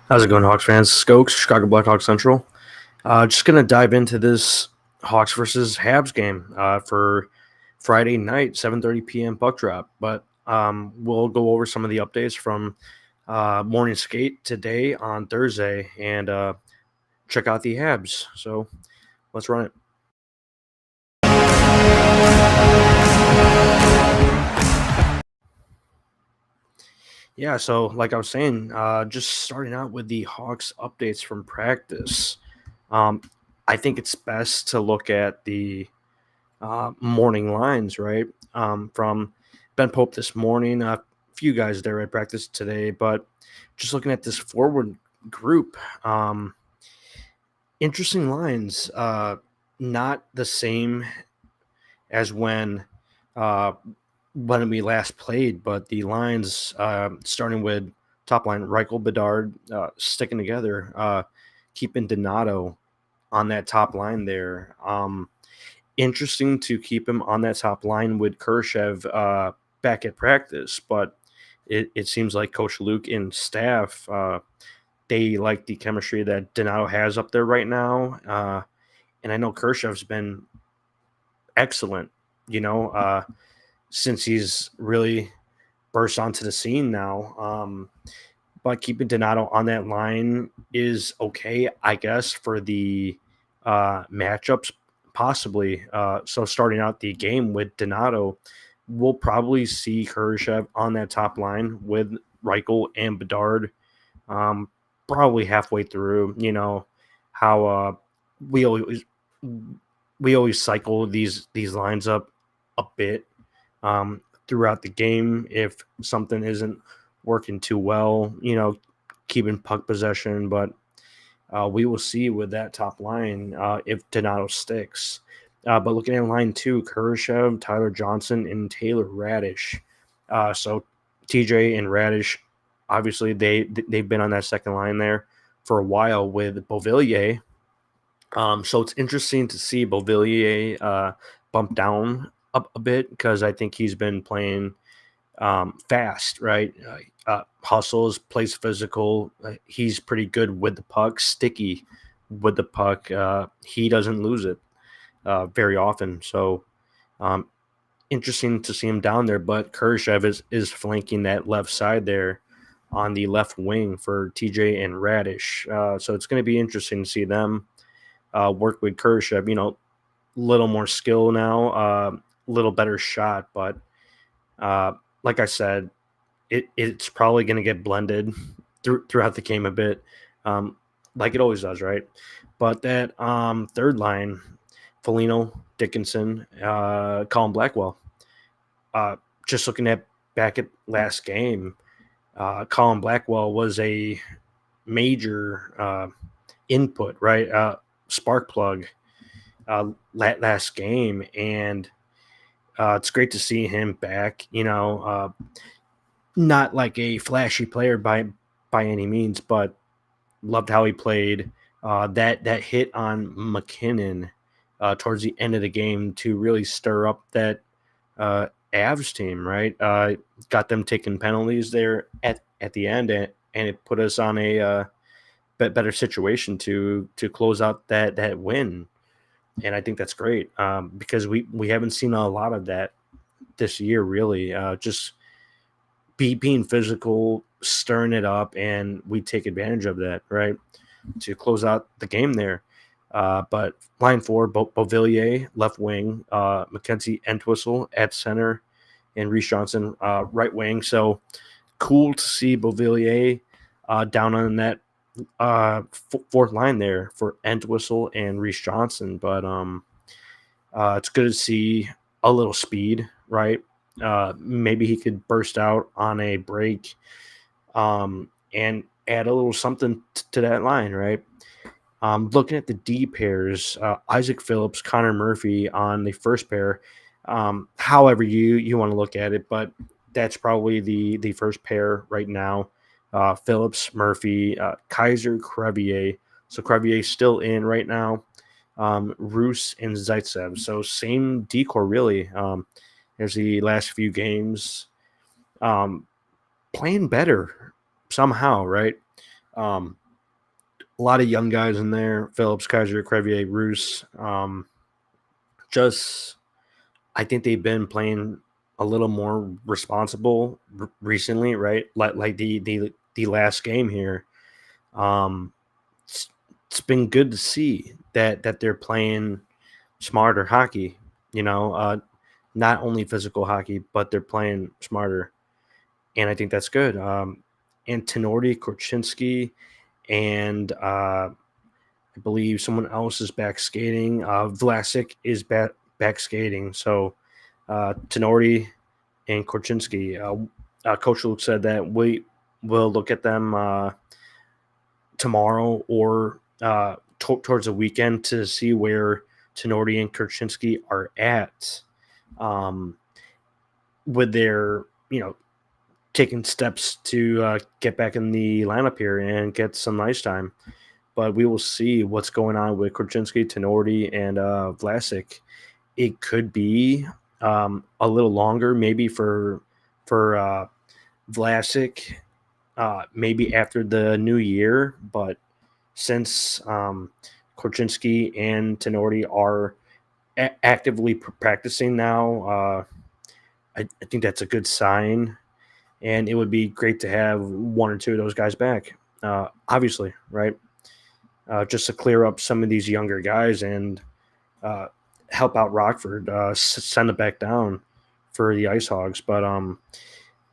How's it going, Hawks fans? Skoks, Chicago Blackhawks Central. Just going to dive into this Hawks versus Habs game for Friday night, 7:30 p.m. puck drop. But we'll go over some of the updates from morning skate today on Thursday and check out the Habs. So let's run it. Yeah, so like I was saying, just starting out with the Hawks updates from practice. Um, I think it's best to look at the morning lines, right? From Ben Pope this morning, a few guys there at practice today, but just looking at this forward group, interesting lines. Not the same as uh, when we last played, but the lines starting with top line Reichel Bedard sticking together, keeping Donato on that top line there. Interesting to keep him on that top line with Kershev back at practice, but it seems like Coach Luke and staff they like the chemistry that Donato has up there right now, and I know Kershev's been excellent, you know, since he's really burst onto the scene now. But keeping Donato on that line is okay, I guess, for the matchups, possibly. So starting out the game with Donato, we'll probably see Kurashev on that top line with Reichel and Bedard, um, probably halfway through. You know how we always we always cycle these lines up a bit throughout the game if something isn't working too well, keeping puck possession. But we will see with that top line if Donato sticks. But looking at line two, Kurashev, Tyler Johnson, and Taylor Radish. So TJ and Radish, obviously they've been on that second line there for a while with Beauvillier. So it's interesting to see Beauvillier bump down a bit because I think he's been playing fast, right? Hustles, plays physical. He's pretty good with the puck, sticky with the puck. He doesn't lose it very often. So um, interesting to see him down there. But Kershev is flanking that left side there on the left wing for TJ and Radish. So it's going to be interesting to see them work with Kershev. Little more skill now, little better shot, but uh, like I said, it's probably going to get blended throughout the game a bit, um, like it always does, right? But that third line, Foligno, Dickinson, Colin Blackwell. Uh, just looking at back at last game, Colin Blackwell was a major input, right? Spark plug last game, and it's great to see him back. Not like a flashy player by any means, but loved how he played. That hit on McKinnon towards the end of the game to really stir up that Avs team, right? Got them taking penalties there at the end, and it put us on a better situation to close out that win. And I think that's great because we haven't seen a lot of that this year, really. Just being physical, stirring it up, and we take advantage of that, right, to close out the game there. But line four, Beauvillier, left wing, Mackenzie Entwistle at center, and Reese Johnson, right wing. So cool to see Beauvillier down on that fourth line there for Entwistle and Reese Johnson. But it's good to see a little speed, right? Maybe he could burst out on a break and add a little something to that line, right? Looking at the D pairs, Isaac Phillips, Connor Murphy on the first pair. However you want to look at it, but that's probably the first pair right now. Phillips, Murphy, Kaiser, Crevier. So Crevier's still in right now. Roos and Zaitsev. So same decor really. There's the last few games, playing better somehow, right? Um, a lot of young guys in there: Phillips, Kaiser, Crevier, Roos. Just I think they've been playing a little more responsible recently, right? Like the last game here. Um, it's, it's been good to see that they're playing smarter hockey. You know, not only physical hockey, but they're playing smarter, and I think that's good. And Tenorti, Korchinski, and I believe someone else is back skating. Vlasic is back skating. So Tenorti and Korchinski. Coach Luke said that we will look at them tomorrow or towards the weekend to see where Tenorti and Korchinski are at with their, taking steps to get back in the lineup here and get some ice time. But we will see what's going on with Korchinski, Tenorti, and Vlasic. It could be a little longer, maybe for Vlasic, maybe after the new year. But since Korchinski and Tenorti are actively practicing now, I think that's a good sign. And it would be great to have one or two of those guys back, obviously, right? Just to clear up some of these younger guys and uh, help out Rockford, send it back down for the Ice Hogs. But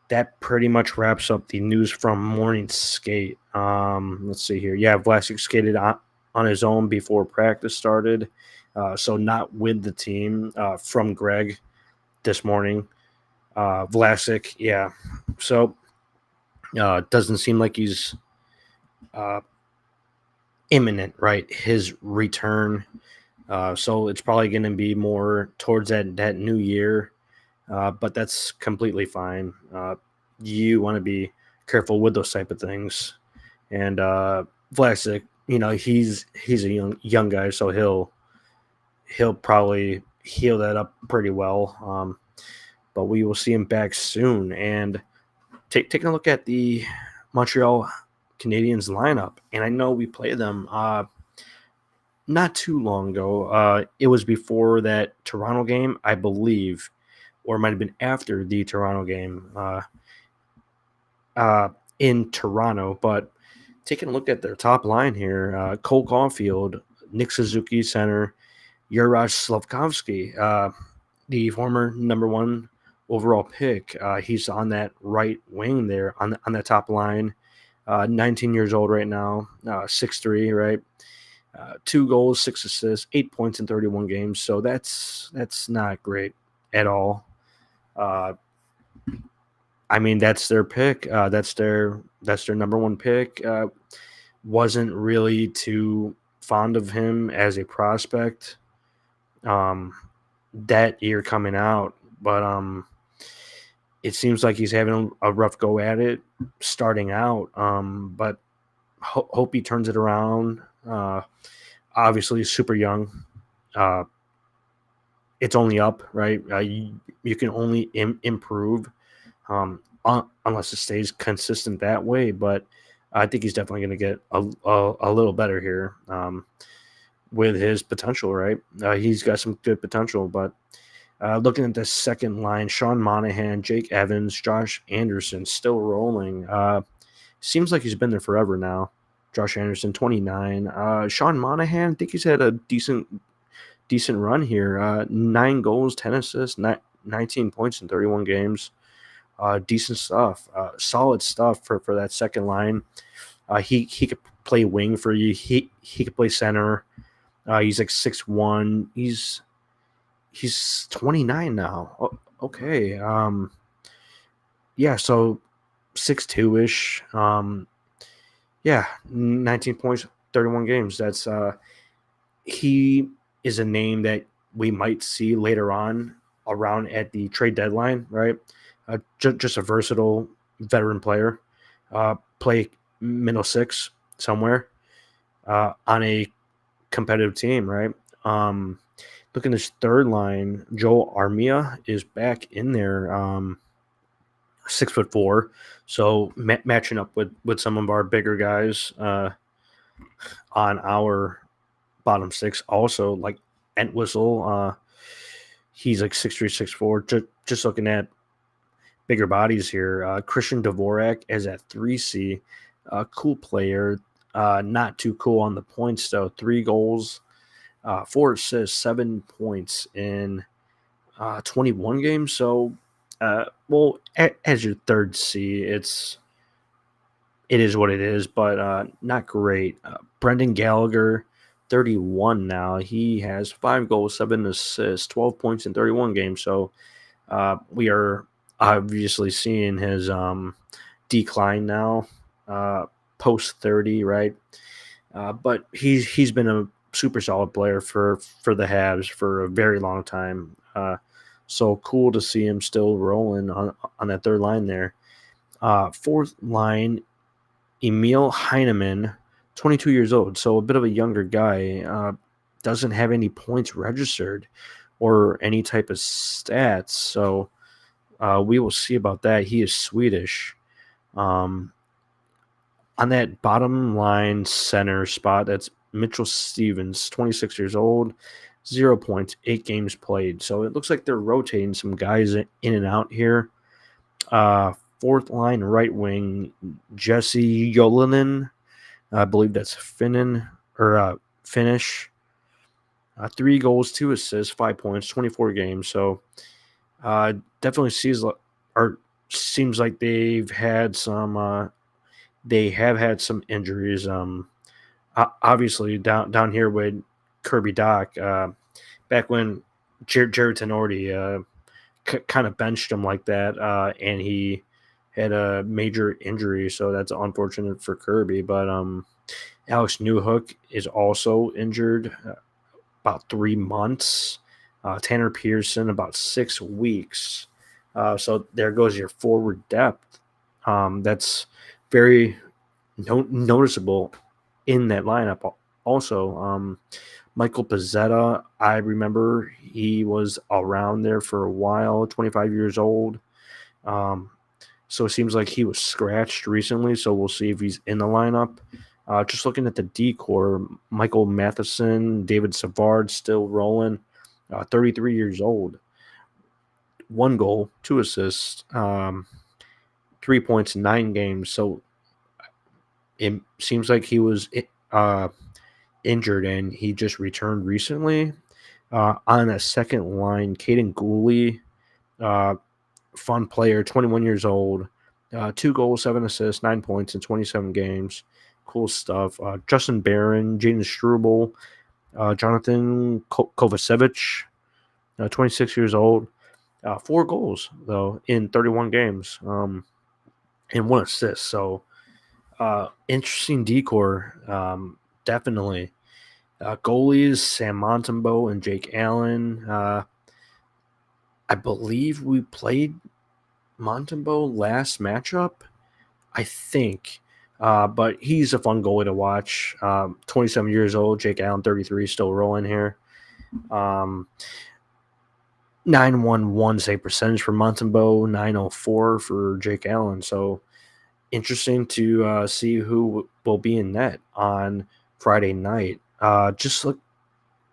that pretty much wraps up the news from morning skate. Let's see here. Yeah, Vlasic skated on his own before practice started, so not with the team from Greg this morning. Vlasic, yeah. So doesn't seem like he's uh, imminent, right? His return. So it's probably going to be more towards that new year, but that's completely fine. You want to be careful with those type of things. And Vlasic, he's a young guy, so he'll probably heal that up pretty well. But we will see him back soon. And taking a look at the Montreal Canadiens lineup, and I know we played them not too long ago. It was before that Toronto game, I believe, or it might have been after the Toronto game in Toronto. But taking a look at their top line here, Cole Caulfield, Nick Suzuki, center, Juraj Slavkovsky, the former number one overall pick. He's on that right wing there on that top line. 19 years old right now, 6'3", right? 2 goals, 6 assists, 8 points in 31 games. So that's not great at all. I mean, that's their pick. That's their number one pick. Wasn't really too fond of him as a prospect that year coming out, but it seems like he's having a rough go at it starting out. But hope he turns it around. Obviously, super young. It's only up, right? You can only improve unless it stays consistent that way. But I think he's definitely going to get a little better here with his potential, right? He's got some good potential. But looking at the second line, Sean Monahan, Jake Evans, Josh Anderson still rolling. Seems like he's been there forever now. Josh Anderson, 29. Sean Monahan, I think he's had a decent run here. 9 goals, 10 assists, 19 points in 31 games. Decent stuff. Solid stuff for that second line. He could play wing for you. He could play center. He's like 6'1". He's 29 now. Oh, okay. Yeah, so 6'2"-ish. Yeah, 19 points, 31 games. That's he is a name that we might see later on around at the trade deadline, right? Just a versatile veteran player. Play middle six somewhere on a competitive team, right? Look at this third line. Joel Armia is back in there. 6'4", so matching up with some of our bigger guys on our bottom six. Also, like Entwistle, he's like 6'3", 6'4". Just looking at bigger bodies here. Christian Dvorak is at 3C, cool player. Not too cool on the points though. 3 goals, 4 assists, 7 points in 21 games. So, well, as your third C, it is what it is, but not great. Brendan Gallagher, 31 now. He has 5 goals, 7 assists, 12 points in 31 games. So we are obviously seeing his decline now, post 30, right? But he's been a super solid player for the Habs for a very long time. So cool to see him still rolling on that third line there. Fourth line, Emil Heineman, 22 years old, so a bit of a younger guy. Doesn't have any points registered or any type of stats, so we will see about that. He is Swedish. On that bottom line center spot, that's Mitchell Stevens, 26 years old, 0 points, 8 games played. So it looks like they're rotating some guys in and out here. Fourth line right wing, Jesse Jolinen, I believe that's Finnish. 3 goals, 2 assists, 5 points, 24 games. So definitely seems like they have had some injuries. Obviously down here with Kirby Doc, back when Jared Tenorti kind of benched him like that, and he had a major injury, so that's unfortunate for Kirby. But Alex Newhook is also injured, about 3 months. Tanner Pearson about 6 weeks. So there goes your forward depth. That's very noticeable in that lineup. Also, Michael Pizzetta, I remember he was around there for a while, 25 years old. So it seems like he was scratched recently, so we'll see if he's in the lineup. Just looking at the D-core, Michael Matheson, David Savard still rolling, 33 years old. 1 goal, 2 assists, 3 points, 9 games. So it seems like he was injured and he just returned recently. On a second line, Caden Gooley, fun player, 21 years old, 2 goals, 7 assists, 9 points in 27 games. Cool stuff. Justin Barron, Jaden Struble, Jonathan Kovacevic, 26 years old, 4 goals, though, in 31 games, and 1 assist. So, interesting decor, definitely. Goalies, Sam Montembeault and Jake Allen. I believe we played Montembeault last matchup, I think. But he's a fun goalie to watch. 27 years old, Jake Allen, 33, still rolling here. 911 save percentage for Montembeault, 904 for Jake Allen. So interesting to see who will be in net on Friday night. Just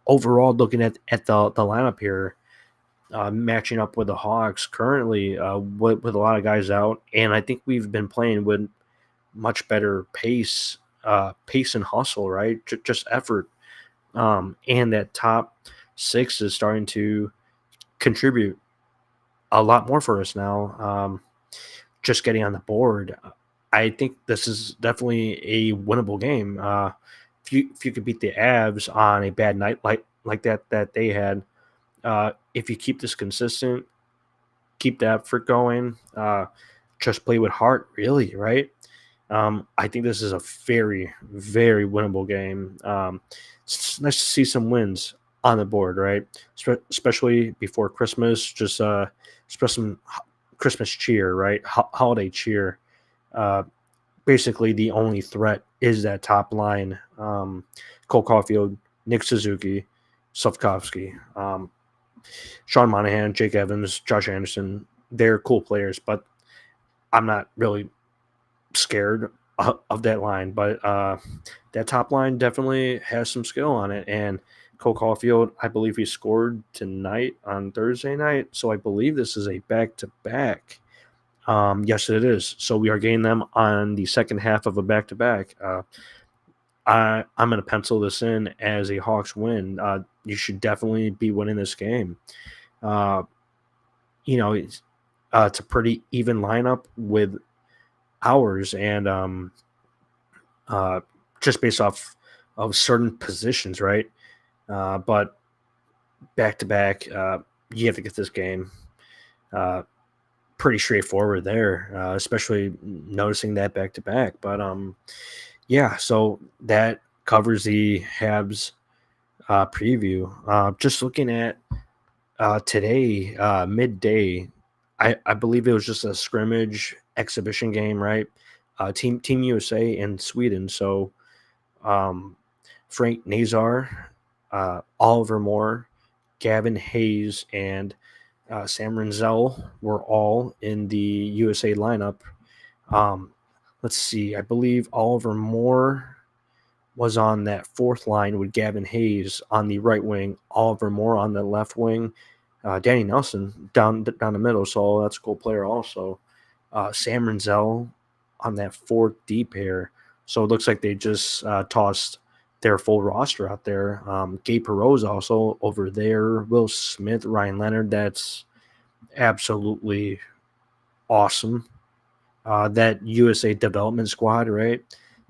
overall looking at the lineup here, matching up with the Hawks currently with a lot of guys out, and I think we've been playing with much better pace and hustle, right? Just effort, and that top 6 is starting to contribute a lot more for us now. Just getting on the board, I think this is definitely a winnable game. If you could beat the Avs on a bad night like that they had, if you keep this consistent, keep the effort going, just play with heart, really, right? I think this is a very, very winnable game. It's nice to see some wins on the board, right? Especially before Christmas, just express some Christmas cheer, right? Holiday cheer. Basically, the only threat is that top line. Cole Caulfield, Nick Suzuki, Slavkovsky, Sean Monahan, Jake Evans, Josh Anderson. They're cool players, but I'm not really scared of that line, but that top line definitely has some skill on it. And Cole Caulfield, I believe he scored tonight on Thursday night, so I believe this is a back to back. Yes, it is. So we are getting them on the second half of a back to back. I'm going to pencil this in as a Hawks win. You should definitely be winning this game. Uh, it's a pretty even lineup with ours, and uh, just based off of certain positions, right? But back to back, you have to get this game. Pretty straightforward there, especially noticing that back to back. But yeah, so that covers the Habs preview. Just looking at today, midday, I believe it was just a scrimmage exhibition game, right? Team USA and Sweden. So um, Frank Nazar, Oliver Moore, Gavin Hayes, and Sam Renzel were all in the USA lineup. Um, let's see. I believe Oliver Moore was on that fourth line with Gavin Hayes on the right wing, Oliver Moore on the left wing, Danny Nelson down the middle. So that's a cool player also. Sam Renzel on that fourth D pair. So it looks like they just tossed their full roster out there. Gabe Perreault's also over there. Will Smith, Ryan Leonard. That's absolutely awesome. That USA development squad, right?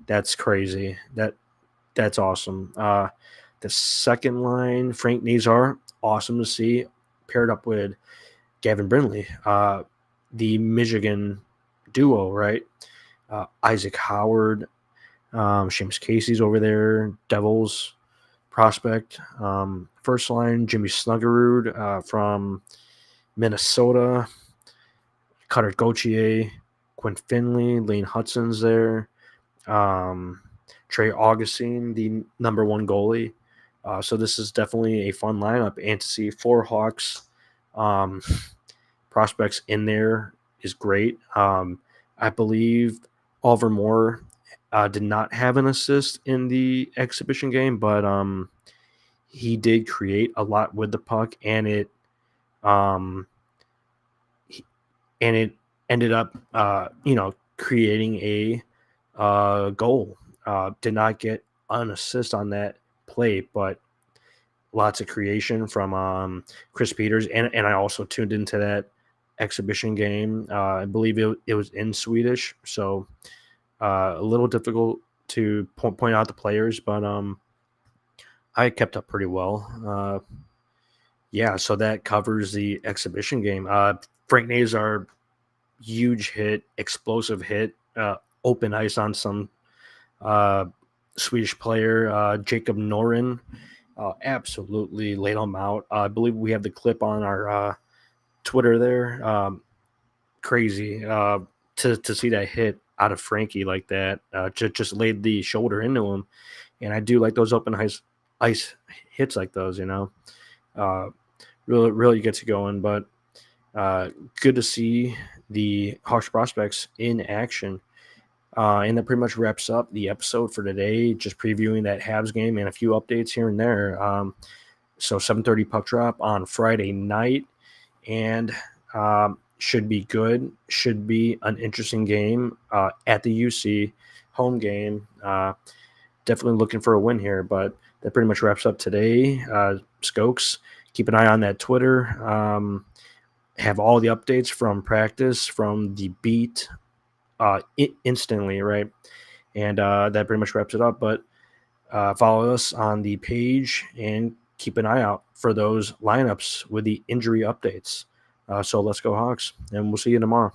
That's crazy. That's awesome. The second line, Frank Nazar, awesome to see, paired up with Gavin Brindley, the Michigan duo, right? Isaac Howard, Seamus Casey's over there, Devils prospect. First line, Jimmy Snuggerud from Minnesota, Cutter Gauthier, Quinn Finley, Lane Hudson's there. Trey Augustine, the number one goalie. So this is definitely a fun lineup, and to see four Hawks prospects in there is great. I believe Oliver Moore did not have an assist in the exhibition game, but he did create a lot with the puck, and um, it ended up creating a goal. Did not get an assist on that play, but lots of creation from Chris Peters. And I also tuned into that exhibition game. I believe it was in Swedish, so a little difficult to point out the players, but I kept up pretty well. Yeah, so that covers the exhibition game. Frank Nazar, huge hit, explosive hit, open ice on some Swedish player, Jacob Norin. Absolutely laid him out. I believe we have the clip on our Twitter there. Crazy to see that hit out of Frankie like that. Just laid the shoulder into him, and I do like those open ice hits like those. Really gets you going. But good to see the Hawks prospects in action. And that pretty much wraps up the episode for today. Just previewing that Habs game and a few updates here and there. So 7:30 puck drop on Friday night, and should be good. Should be an interesting game at the UC home game. Definitely looking for a win here, but that pretty much wraps up today. Skoks, keep an eye on that Twitter. Have all the updates from practice, from the beat, instantly, right? And that pretty much wraps it up. But follow us on the page and keep an eye out for those lineups with the injury updates. So let's go Hawks, and we'll see you tomorrow.